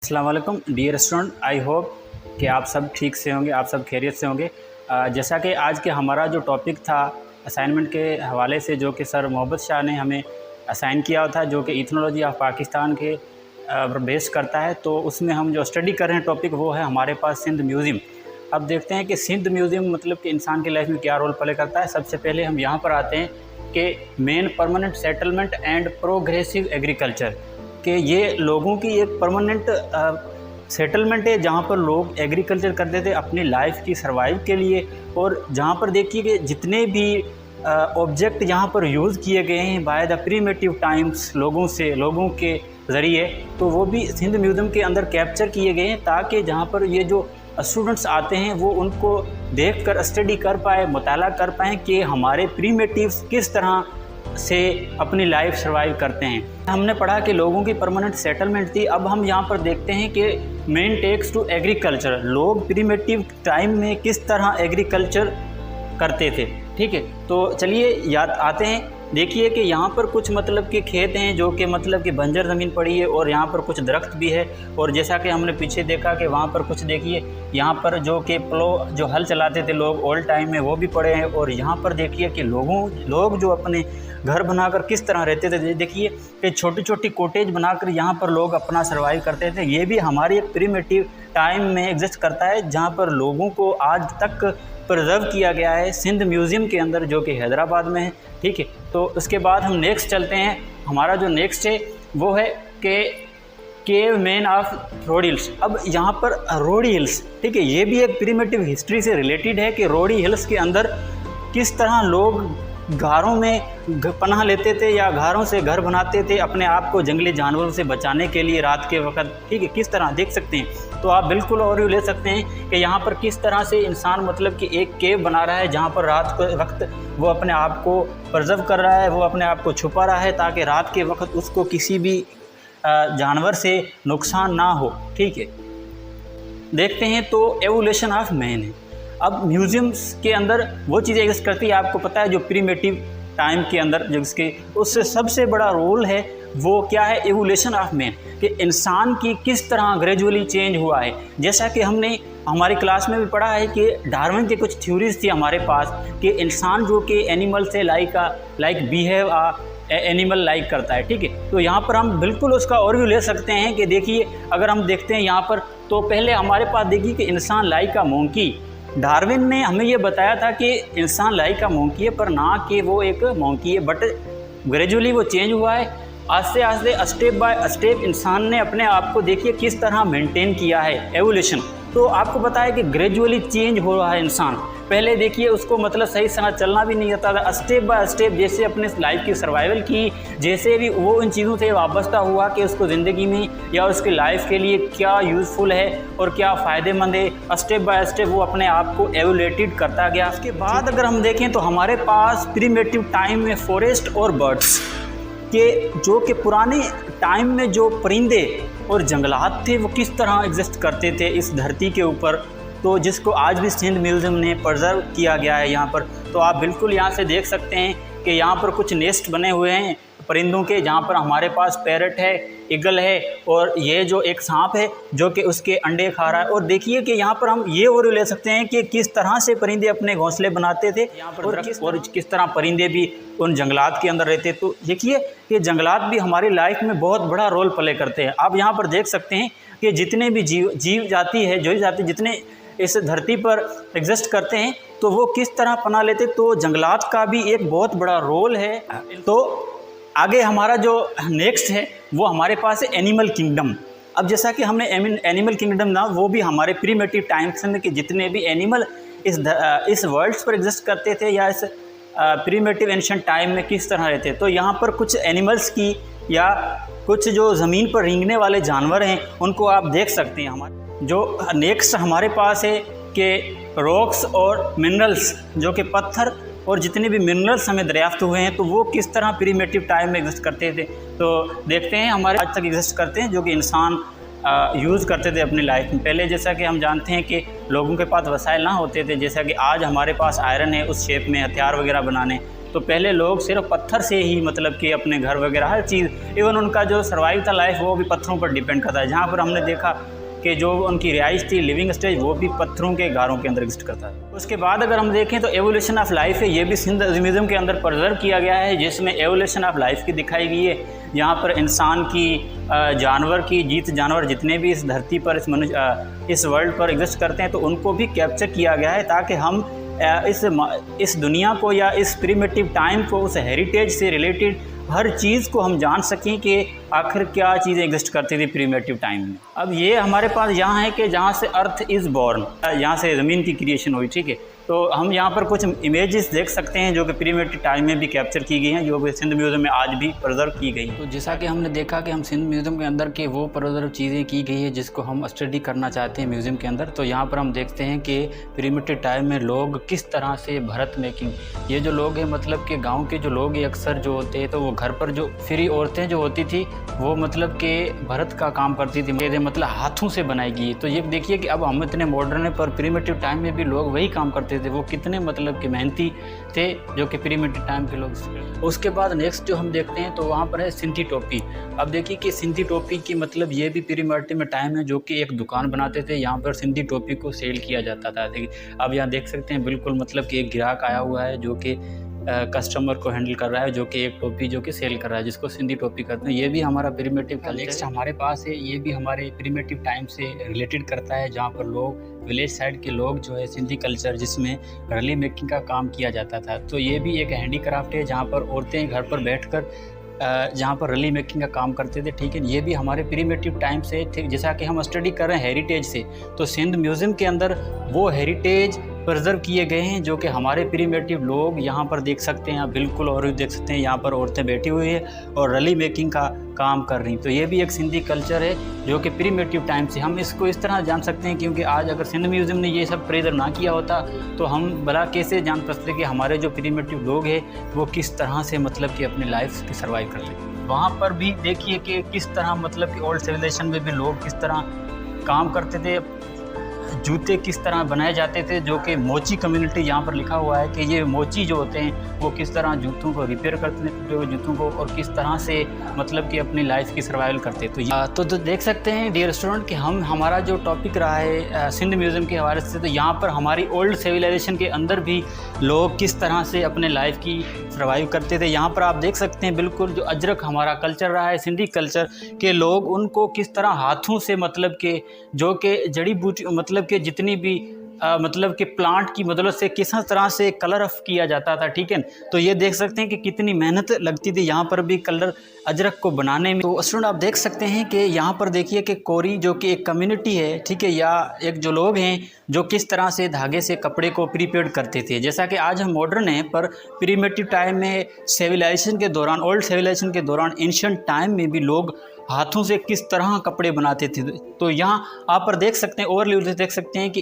अस्सलाम वालेकुम dear student, I hope कि आप सब ठीक से होंगे, आप सब खैरियत से होंगे। जैसा कि आज के हमारा जो टॉपिक था असाइनमेंट के हवाले से, जो कि सर मोहब्बत शाह ने हमें असाइन किया था, जो कि इथनोलॉजी ऑफ पाकिस्तान के बेस करता है, तो उसमें हम जो स्टडी कर रहे हैं टॉपिक वो है हमारे पास सिंध म्यूज़ियम। अब देखते हैं कि सिंध म्यूज़ियम मतलब कि इंसान की लाइफ में क्या रोल प्ले करता है। सबसे पहले हम यहाँ पर आते हैं कि main permanent settlement and progressive agriculture, कि ये लोगों की एक परमानेंट सेटलमेंट है जहाँ पर लोग एग्रीकल्चर करते थे अपनी लाइफ की सर्वाइव के लिए। और जहाँ पर देखिए कि जितने भी ऑब्जेक्ट यहाँ पर यूज़ किए गए हैं बाय द प्रीमेटिव टाइम्स लोगों के ज़रिए, तो वो भी सिंध म्यूज़ियम के अंदर कैप्चर किए गए हैं, ताकि जहाँ पर ये जो स्टूडेंट्स आते हैं वो उनको देखकर स्टडी कर पाए, मुताला कर पाएँ कि हमारे प्रीमेटिव्स किस तरह से अपनी लाइफ सर्वाइव करते हैं। हमने पढ़ा कि लोगों की परमानेंट सेटलमेंट थी। अब हम यहाँ पर देखते हैं कि मेन टेक्स टू एग्रीकल्चर, लोग प्रीमेटिव टाइम में किस तरह एग्रीकल्चर करते थे। ठीक है, तो चलिए याद आते हैं। देखिए कि यहाँ पर कुछ मतलब के खेत हैं जो कि मतलब कि बंजर ज़मीन पड़ी है, और यहाँ पर कुछ दरख्त भी है। और जैसा कि हमने पीछे देखा कि वहाँ पर कुछ देखिए यहाँ पर जो कि प्लो जो हल चलाते थे लोग ओल्ड टाइम में वो भी पड़े हैं। और यहाँ पर देखिए कि लोग जो अपने घर बनाकर किस तरह रहते थे। देखिए कि छोटी छोटी कॉटेज बनाकर यहाँ पर लोग अपना सर्वाइव करते थे। ये भी हमारी एक प्रीमेटिव टाइम में एग्जिस्ट करता है, जहाँ पर लोगों को आज तक प्रिजर्व किया गया है सिंध म्यूज़ियम के अंदर, जो कि हैदराबाद में है। ठीक है, तो उसके बाद हम नेक्स्ट चलते हैं। हमारा जो नेक्स्ट है वो है कि केव मैन ऑफ रोडी हिल्स। अब यहाँ पर रोडी हिल्स, ठीक है, ये भी एक प्रीमेटिव हिस्ट्री से रिलेटेड है कि रोडी हिल्स के अंदर किस तरह लोग घरों में पनाह लेते थे या घरों से घर बनाते थे अपने आप को जंगली जानवरों से बचाने के लिए रात के वक्त। ठीक है, किस तरह देख सकते हैं। तो आप बिल्कुल और ले सकते हैं कि यहाँ पर किस तरह से इंसान मतलब कि एक केव बना रहा है जहाँ पर रात के वक्त वो अपने आप को प्रिजर्व कर रहा है, वो अपने आप को छुपा रहा है, ताकि रात के वक्त उसको किसी भी जानवर से नुकसान ना हो। ठीक है, देखते हैं। तो एवोल्यूशन ऑफ मैन है। अब म्यूज़ियम्स के अंदर वो चीज़ें एग्जिस्ट करती है, आपको पता है, जो प्रीमेटिव टाइम के अंदर जो इसके उससे सबसे बड़ा रोल है वो क्या है, एवोल्यूशन ऑफ मैन, कि इंसान की किस तरह ग्रेजुअली चेंज हुआ है। जैसा कि हमने हमारी क्लास में भी पढ़ा है कि डार्विन के कुछ थ्योरीज थी हमारे पास कि इंसान जो कि एनिमल से लाइक बिहेव एनिमल लाइक करता है। ठीक है, तो यहाँ पर हम बिल्कुल उसका ओवरव्यू ले सकते हैं कि देखिए अगर हम देखते हैं यहाँ पर, तो पहले हमारे पास देखिए कि इंसान लाइक का मोंकी, डार्विन ने हमें ये बताया था कि इंसान लाइक का मोंकी है, पर ना कि वो एक मोंकी है, बट ग्रेजुअली वो चेंज हुआ है। आस्ते आस्ते स्टेप बाय स्टेप इंसान ने अपने आप को देखिए किस तरह मेंटेन किया है एवोल्यूशन। तो आपको पता है कि ग्रेजुअली चेंज हो रहा है इंसान। पहले देखिए उसको मतलब सही समय चलना भी नहीं आता था, स्टेप बाय स्टेप जैसे अपने लाइफ की सर्वाइवल की, जैसे भी वो उन चीज़ों से वाबस्ता हुआ कि उसको ज़िंदगी में या उसकी लाइफ के लिए क्या यूज़फुल है और क्या फ़ायदेमंद है, स्टेप बाय स्टेप वो अपने आप को एवोलेटेड करता गया। उसके बाद अगर हम देखें तो हमारे पास प्रीमेटिव टाइम में फॉरेस्ट और बर्ड्स के, जो कि पुराने टाइम में जो परिंदे और जंगलात थे वो किस तरह एग्जिस्ट करते थे इस धरती के ऊपर, तो जिसको आज भी सिंध म्यूज़ियम ने प्रिजर्व किया गया है यहाँ पर। तो आप बिल्कुल यहाँ से देख सकते हैं कि यहाँ पर कुछ नेस्ट बने हुए हैं परिंदों के, जहाँ पर हमारे पास पैरट है, ईगल है, और ये जो एक सांप है जो कि उसके अंडे खा रहा है। और देखिए कि यहाँ पर हम ये और ले सकते हैं कि किस तरह से परिंदे अपने घोंसले बनाते थे यहाँ पर, और किस तरह परिंदे भी उन जंगलात के अंदर रहते। तो देखिए कि जंगलात भी हमारी लाइफ में बहुत बड़ा रोल प्ले करते हैं। आप यहाँ पर देख सकते हैं कि जितने भी जीव जाति जितने इस धरती पर एग्जिस्ट करते हैं, तो वो किस तरह पनाह लेते, तो जंगलात का भी एक बहुत बड़ा रोल है। तो आगे हमारा जो नेक्स्ट है वो हमारे पास है एनिमल किंगडम। अब जैसा कि हमने एनिमल किंगडम ना, वो भी हमारे प्रीमेटिव टाइम्स में कि जितने भी एनिमल इस वर्ल्ड पर एग्जिस्ट करते थे या इस प्रीमेटिव एंशिएंट टाइम में किस तरह रहते। तो यहाँ पर कुछ एनिमल्स की या कुछ जो ज़मीन पर रेंगने वाले जानवर हैं उनको आप देख सकते हैं। हमारे जो नेक्स्ट हमारे पास है कि रॉक्स और मिनरल्स, जो कि पत्थर और जितने भी मिनरल्स हमें दरियाफ्त हुए हैं, तो वो किस तरह प्रीमेटिव टाइम में एग्जिस्ट करते थे। तो देखते हैं हमारे आज तक एग्जिस्ट करते हैं, जो कि इंसान यूज़ करते थे अपनी लाइफ में। पहले जैसा कि हम जानते हैं कि लोगों के पास वसाइल ना होते थे, जैसा कि आज हमारे पास आयरन है उस शेप में हथियार वगैरह बनाने, तो पहले लोग सिर्फ पत्थर से ही मतलब कि अपने घर वगैरह हर चीज़, इवन उनका जो सर्वाइव था लाइफ वो भी पत्थरों पर डिपेंड करता है। जहाँ पर हमने देखा कि जो उनकी रिहाइश थी, लिविंग स्टेज, वो भी पत्थरों के गारों के अंदर एग्जिस्ट करता है। उसके बाद अगर हम देखें तो एवोल्यूशन ऑफ लाइफ है, ये भी सिंध म्यूज़ियम के अंदर प्रिजर्व किया गया है, जिसमें एवोल्यूशन ऑफ लाइफ की दिखाई गई है। यहाँ पर इंसान की, जानवर की, जीत जानवर जितने भी इस धरती पर, इस वर्ल्ड पर एग्जिस्ट करते हैं, तो उनको भी कैप्चर किया गया है ताकि हम इस दुनिया को या इस प्रीमिटिव टाइम को, उस हेरिटेज से रिलेटेड हर चीज़ को हम जान सकें कि आखिर क्या चीज़ें एग्जिस्ट करती थी प्रीमिटिव टाइम में। अब ये हमारे पास यहाँ है कि जहाँ से अर्थ इज़ बॉर्न, यहाँ से ज़मीन की क्रिएशन हुई, ठीक है। तो हम यहाँ पर कुछ इमेजेस देख सकते हैं जो कि प्रीमिटिव टाइम में भी कैप्चर की गई हैं, जो कि सिंध म्यूज़ियम में आज भी प्रिजर्व की गई। तो जैसा कि हमने देखा कि हम सिंध म्यूज़ियम के अंदर के वो प्रिजर्व चीज़ें की गई है जिसको हम स्टडी करना चाहते हैं म्यूज़ियम के अंदर। तो यहाँ पर हम देखते हैं कि प्रीमिटिव टाइम में लोग किस तरह से भरत मेकिंग, ये जो लोग हैं मतलब कि गाँव के जो लोग अक्सर जो होते हैं, तो वो घर पर जो फ्री औरतें जो होती थी वो मतलब कि भरत का काम करती थी, मतलब हाथों से बनाई गई। तो ये देखिए कि अब हम इतने मॉडर्न है पर प्रीमिटिव टाइम में भी लोग वही काम करते थे, वो कितने मतलब कि मेहनती थे जो कि प्रीमिटिव टाइम के लोग। उसके बाद नेक्स्ट जो हम देखते हैं तो वहाँ पर है सिंथी टोपी। अब देखिए कि सिंथी टोपी की मतलब ये भी प्रीमिटिव टाइम है, जो कि एक दुकान बनाते थे, यहाँ पर सिंथी टोपी को सेल किया जाता था। देखिए अब यहाँ देख सकते हैं बिल्कुल मतलब कि एक ग्राहक आया हुआ है जो कि कस्टमर को हैंडल कर रहा है, जो कि एक टोपी जो कि सेल कर रहा है, जिसको सिंधी टोपी करते हैं। ये भी हमारा प्रीमिटिव कल्चर हमारे पास है, ये भी हमारे प्रीमिटिव टाइम से रिलेटेड करता है, जहाँ पर लोग विलेज साइड के लोग जो है सिंधी कल्चर जिसमें रली मेकिंग का काम किया जाता था। तो ये भी एक हैंडीक्राफ्ट है जहाँ पर औरतें घर पर बैठकर जहाँ पर रली मेकिंग का काम करते थे, ठीक है। ये भी हमारे प्रीमिटिव टाइम से थे, जैसा कि हम स्टडी कर रहे हैं हेरिटेज से, तो सिंध म्यूज़ियम के अंदर वो हेरिटेज प्रिजर्व किए गए हैं जो कि हमारे प्रीमिटिव लोग यहाँ पर देख सकते हैं। आप बिल्कुल और भी देख सकते हैं, यहाँ पर औरतें बैठी हुई है और रली मेकिंग का काम कर रही। तो ये भी एक सिंधी कल्चर है जो कि प्रीमिटिव टाइम से हम इसको इस तरह जान सकते हैं, क्योंकि आज अगर सिंध म्यूज़ियम ने ये सब प्रिजर्व ना किया होता तो हम भला कैसे जान सकते कि हमारे जो प्रीमिटिव लोग हैं वो किस तरह से मतलब कि अपनी लाइफ की सर्वाइव करते हैं। वहाँ पर भी देखिए कि किस तरह मतलब कि ओल्ड सिविलाइजेशन में भी लोग किस तरह काम करते थे, जूते किस तरह बनाए जाते थे, जो कि मोची कम्युनिटी यहाँ पर लिखा हुआ है कि ये मोची जो होते हैं वो किस तरह जूतों को रिपेयर करते थे, टूटे हुए जूतों को, और किस तरह से मतलब कि अपनी लाइफ की सर्वाइवल करते। तो देख सकते हैं डियर स्टूडेंट कि हमारा जो टॉपिक रहा है सिंध म्यूज़ियम के हवाले से, तो यहाँ पर हमारी ओल्ड सिविलाइजेशन के अंदर भी लोग किस तरह से अपने लाइफ की सर्वाइव करते थे। यहाँ पर आप देख सकते हैं बिल्कुल जो अजरक हमारा कल्चर रहा है, सिंधी कल्चर के लोग उनको किस तरह हाथों से मतलब कि जो कि जड़ी बूटी मतलब कि जितनी भी मतलब कि प्लांट की मदद से किस तरह से कलर ऑफ किया जाता था, ठीक है। तो ये देख सकते हैं कि कितनी मेहनत लगती थी यहाँ पर भी कलर अजरक को बनाने में। तो स्टूडेंट आप देख सकते हैं कि यहाँ पर देखिए कि कोरी जो कि एक कम्युनिटी है, ठीक है, या एक जो लोग हैं जो किस तरह से धागे से कपड़े को प्रीपेड करते थे। जैसा कि आज हम मॉडर्न हैं पर प्रीमिटिव टाइम में सिविलाइजेशन के दौरान, ओल्ड सिविलाइजेशन के दौरान, एंशिएंट टाइम में भी लोग हाथों से किस तरह कपड़े बनाते थे। तो यहाँ आप पर देख सकते हैं, ओवरव्यू से देख सकते हैं कि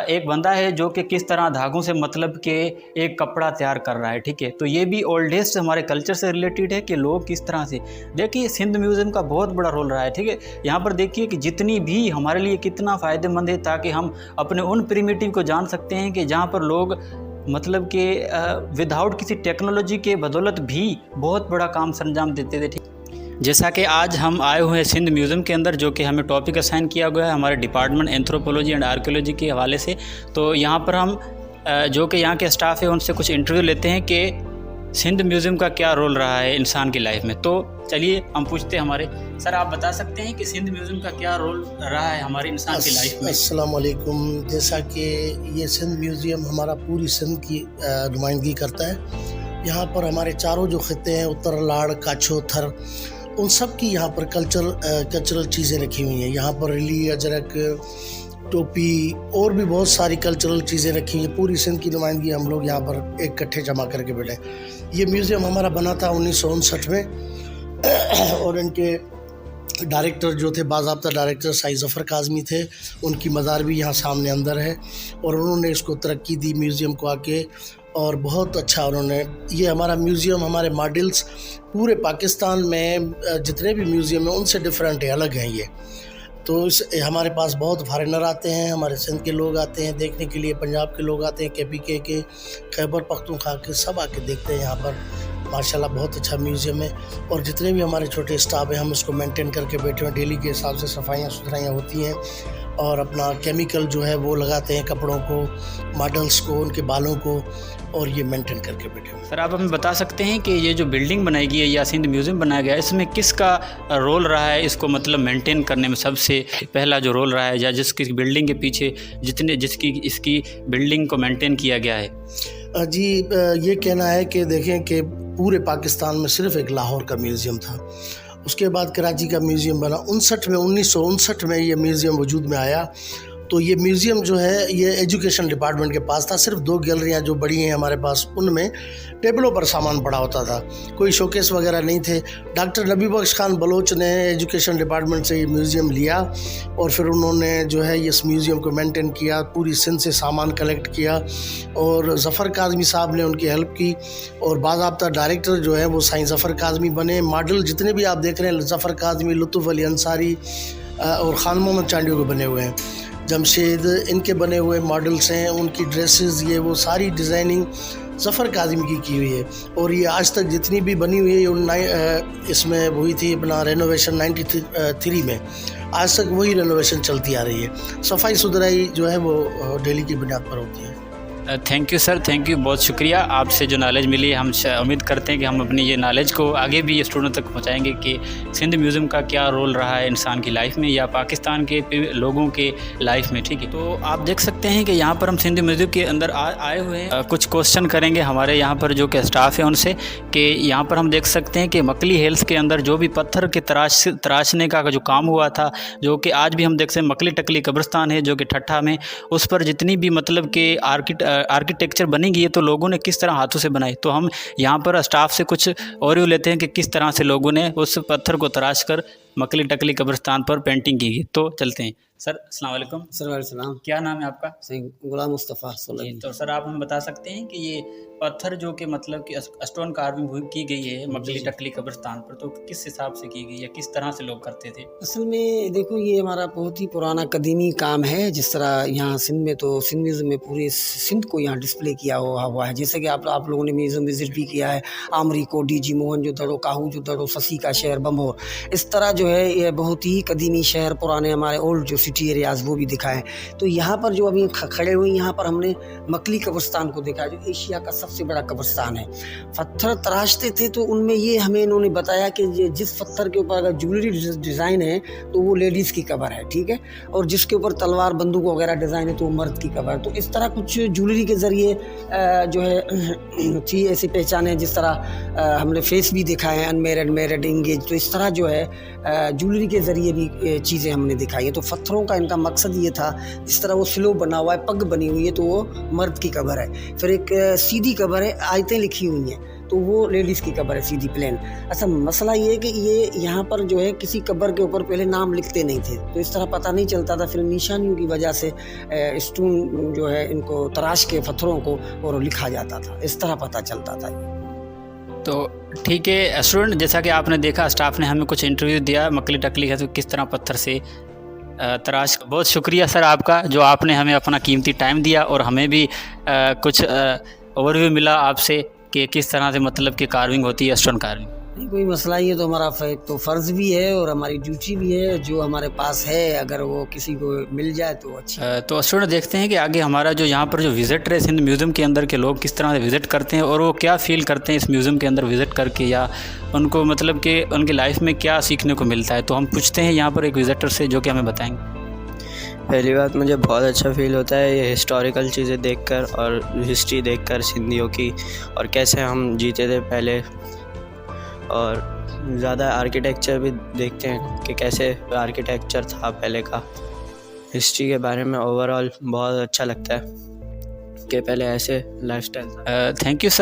एक बंदा है जो कि किस तरह धागों से मतलब कि एक कपड़ा तैयार कर रहा है, ठीक है। तो ये भी ओल्डेस्ट हमारे कल्चर से रिलेटेड है कि लोग किस तरह से, देखिए सिंध म्यूज़ियम का बहुत बड़ा रोल रहा है, ठीक है। यहाँ पर देखिए कि जितनी भी हमारे लिए कितना फ़ायदेमंद है, ताकि हम अपने उन प्रीमिटिव को जान सकते हैं कि जहाँ पर लोग मतलब कि विदाउट किसी टेक्नोलॉजी के बदौलत भी बहुत बड़ा काम सरंजाम देते थे, ठीक। जैसा कि आज हम आए हुए हैं सिंध म्यूज़ियम के अंदर, जो कि हमें टॉपिक असाइन किया गया है हमारे डिपार्टमेंट एंथ्रोपोलॉजी एंड आर्कियोलॉजी के हवाले से। तो यहाँ पर हम जो कि यहाँ के स्टाफ है उनसे कुछ इंटरव्यू लेते हैं कि सिंध म्यूज़ियम का क्या रोल रहा है इंसान की लाइफ में। तो चलिए हम पूछते हैं हमारे सर, आप बता सकते हैं कि सिंध म्यूज़ियम का क्या रोल रहा है हमारे इंसान की लाइफ में। अस्सलाम वालेकुम। जैसा कि ये सिंध म्यूज़ियम हमारा पूरी सिंध की नुमाइंदगी करता है। यहाँ पर हमारे चारों जो खिते हैं, उत्तर, लाड़, काछो, थर, उन सब की यहाँ पर कल्चरल चीज़ें रखी हुई हैं। यहाँ पर रली, अजरक, टोपी और भी बहुत सारी कल्चरल चीज़ें रखी हैं। पूरी सिंध की नुमाइंदगी हम लोग यहाँ पर इकट्ठे जमा करके बैठे। ये म्यूज़ियम हमारा बना था 1959 में और इनके डायरेक्टर जो थे, बाज़ाब्ता डायरेक्टर शाही ज़फ़र काज़मी थे, उनकी मज़ार भी यहाँ सामने अंदर है और उन्होंने इसको तरक्की दी म्यूज़ियम को आके, और बहुत अच्छा उन्होंने ये हमारा म्यूज़ियम, हमारे मॉडल्स पूरे पाकिस्तान में जितने भी म्यूज़ियम हैं उनसे डिफरेंट है, अलग हैं ये। तो इस हमारे पास बहुत फॉरेनर आते हैं, हमारे सिंध के लोग आते हैं देखने के लिए, पंजाब के लोग आते हैं, KPK के, खैबर पख्तूनख्वा के, सब आके देखते हैं यहाँ पर। माशाल्लाह बहुत अच्छा म्यूज़ियम है। और जितने भी हमारे छोटे स्टाफ हैं हम इसको मेंटेन करके बैठे हैं। डेली के हिसाब से सफाइयाँ सुथराइयाँ होती हैं और अपना केमिकल जो है वो लगाते हैं कपड़ों को, मॉडल्स को, उनके बालों को, और ये मेंटेन करके बैठे हैं। सर आप हमें बता सकते हैं कि ये जो बिल्डिंग बनाई गई है या सिंध म्यूज़ियम बनाया गया है, इसमें किसका रोल रहा है इसको मतलब मेंटेन करने में? सबसे पहला जो रोल रहा है या जिसकी बिल्डिंग के पीछे जिसकी इसकी बिल्डिंग को मेंटेन किया गया है? जी ये कहना है कि देखें कि पूरे पाकिस्तान में सिर्फ एक लाहौर का म्यूज़ियम था, उसके बाद कराची का म्यूज़ियम बना 1959 में ये म्यूज़ियम वजूद में आया। तो ये म्यूज़ियम जो है ये एजुकेशन डिपार्टमेंट के पास था। सिर्फ 2 गैलरियाँ जो बड़ी हैं हमारे पास, उनमें टेबलों पर सामान पड़ा होता था, कोई शोकेस वगैरह नहीं थे। डॉक्टर नबी बख्श खान बलोच ने एजुकेशन डिपार्टमेंट से ये म्यूज़ियम लिया और फिर उन्होंने जो है इस म्यूज़ियम को मेंटेन किया, पूरी सिंध से सामान कलेक्ट किया और ज़फ़र काज़मी साहब ने उनकी हेल्प की और बाज़ाब्ता डायरेक्टर जो है वो साईं ज़फ़र काज़मी बने। मॉडल जितने भी आप देख रहे हैं ज़फ़र काज़मी, लुत्फ़ अली अंसारी और ख़ान मोहम्मद चांडियों के बने हुए हैं, जमशेद, इनके बने हुए मॉडल्स हैं, उनकी ड्रेसेस ये वो सारी डिज़ाइनिंग ज़फ़र काज़मी की हुई है। और ये आज तक जितनी भी बनी हुई है इसमें हुई थी अपना रेनोवेशन 93 में, आज तक वही रेनोवेशन चलती आ रही है। सफाई सुथराई जो है वो डेली की बुनियाद पर होती है। Thank you sir, thank you, बहुत शुक्रिया। आपसे जो नॉलेज मिली हम उम्मीद करते हैं कि हम अपनी ये नॉलेज को आगे भी स्टूडेंट तक पहुंचाएंगे कि सिंध म्यूज़ियम का क्या रोल रहा है इंसान की लाइफ में या पाकिस्तान के लोगों के लाइफ में। ठीक है, तो आप देख सकते हैं कि यहाँ पर हम सिंध म्यूज़ियम के अंदर आए हुए हैं। कुछ क्वेश्चन करेंगे हमारे यहाँ पर जो कि स्टाफ है उनसे कि यहाँ पर हम देख सकते हैं कि मकली हिल्स के अंदर जो भी पत्थर के तराशने का जो काम हुआ था, जो कि आज भी हम देख सकते हैं मकली टकली कब्रिस्तान है जो कि ठट्ठा में, उस पर जितनी भी मतलब कि आर्किटेक्चर बनी गई है तो लोगों ने किस तरह हाथों से बनाई। तो हम यहाँ पर स्टाफ से कुछ और लेते हैं कि किस तरह से लोगों ने उस पत्थर को तराश कर मकली टकली कब्रिस्तान पर पेंटिंग की गई। तो चलते हैं। सर अस्सलाम वालेकुम। सर वालेकुम। क्या नाम है आपका? गुलाम मुस्तफ़ा सोलंकी। तो सर आप हमें बता सकते हैं कि ये पत्थर जो कि मतलब कि स्टोन कार्विंग की गई है मकली टकली कब्रिस्तान पर, तो किस हिसाब से की गई या किस तरह से लोग करते थे? असल में देखो ये हमारा बहुत ही पुराना कदीमी काम है। जिस तरह यहाँ सिंध में तो सिंध म्यूज़ियम में पूरे सिंध को यहाँ डिस्प्ले किया हुआ है। जैसे कि आप लोगों ने म्यूज़ियम विज़िट भी किया है, आमरी को, DG मोहनजोदड़ो, काहूजोदड़ो, ससी का शहर बम्बोर, इस तरह जो है ये बहुत ही कदीमी शहर, पुराने हमारे ओल्ड जो सिटी एरियाज़ वो भी दिखाएं। तो यहाँ पर जो अभी खड़े हुए यहाँ पर हमने मकली कब्रिस्तान को देखा जो एशिया का सबसे बड़ा कब्रिस्तान है। पत्थर तराशते थे तो उनमें ये हमें इन्होंने बताया कि जिस पत्थर के ऊपर अगर ज्वेलरी डिज़ाइन है तो वो लेडीज़ की कबर है, ठीक है, और जिसके ऊपर तलवार बंदूक वगैरह डिज़ाइन है तो वो मर्द की कबर। तो इस तरह कुछ ज्वेलरी के ज़रिए जो है थी ऐसी पहचाने। जिस तरह हमने फेस भी देखा है, अनमेरिड, मैरिड, इंगेज, तो इस तरह जो है ज्वेलरी के ज़रिए भी चीज़ें हमने दिखाई है। तो पत्थरों का इनका मकसद ये था, जिस तरह वो स्लो बना हुआ है, पग बनी हुई है तो वो मर्द की कबर है। फिर एक सीधी कबर है, आयतें लिखी हुई हैं तो वो लेडीज़ की कबर है, सीधी प्लेन। अच्छा मसला ये है कि ये यहाँ पर जो है किसी कबर के ऊपर पहले नाम लिखते नहीं थे, तो इस तरह पता नहीं चलता था। फिर निशानियों की वजह से स्टोन जो है इनको तराश के पत्थरों को और लिखा जाता था, इस तरह पता चलता था। तो ठीक है स्टूडेंट, जैसा कि आपने देखा स्टाफ ने हमें कुछ इंटरव्यू दिया मकली टकली है तो किस तरह पत्थर से तराश। बहुत शुक्रिया सर आपका जो आपने हमें अपना कीमती टाइम दिया और हमें भी कुछ ओवरव्यू मिला आपसे कि किस तरह से मतलब कि कार्विंग होती है, स्टोन कार्विंग। नहीं कोई मसला, ये तो हमारा तो फ़र्ज़ भी है और हमारी ड्यूटी भी है जो हमारे पास है, अगर वो किसी को मिल जाए तो अच्छी। तो स्टूडेंट देखते हैं कि आगे हमारा जो यहाँ पर जो विज़िटर है सिंध म्यूज़ियम के अंदर के लोग किस तरह से विज़िट करते हैं और वो क्या फ़ील करते हैं इस म्यूज़ियम के अंदर विज़िट करके, या उनको मतलब कि उनकी लाइफ में क्या सीखने को मिलता है। तो हम पूछते हैं यहाँ पर एक विज़िटर से जो कि हमें बताएंगे। पहली बात मुझे बहुत अच्छा फ़ील होता है ये हिस्टोरिकल चीज़ें देखकर और हिस्ट्री देखकर सिंधियों की, और कैसे हम जीते थे पहले, और ज़्यादा आर्किटेक्चर भी देखते हैं कि कैसे आर्किटेक्चर था पहले का। हिस्ट्री के बारे में ओवरऑल बहुत अच्छा लगता है कि पहले ऐसे लाइफस्टाइल था। Thank you sir.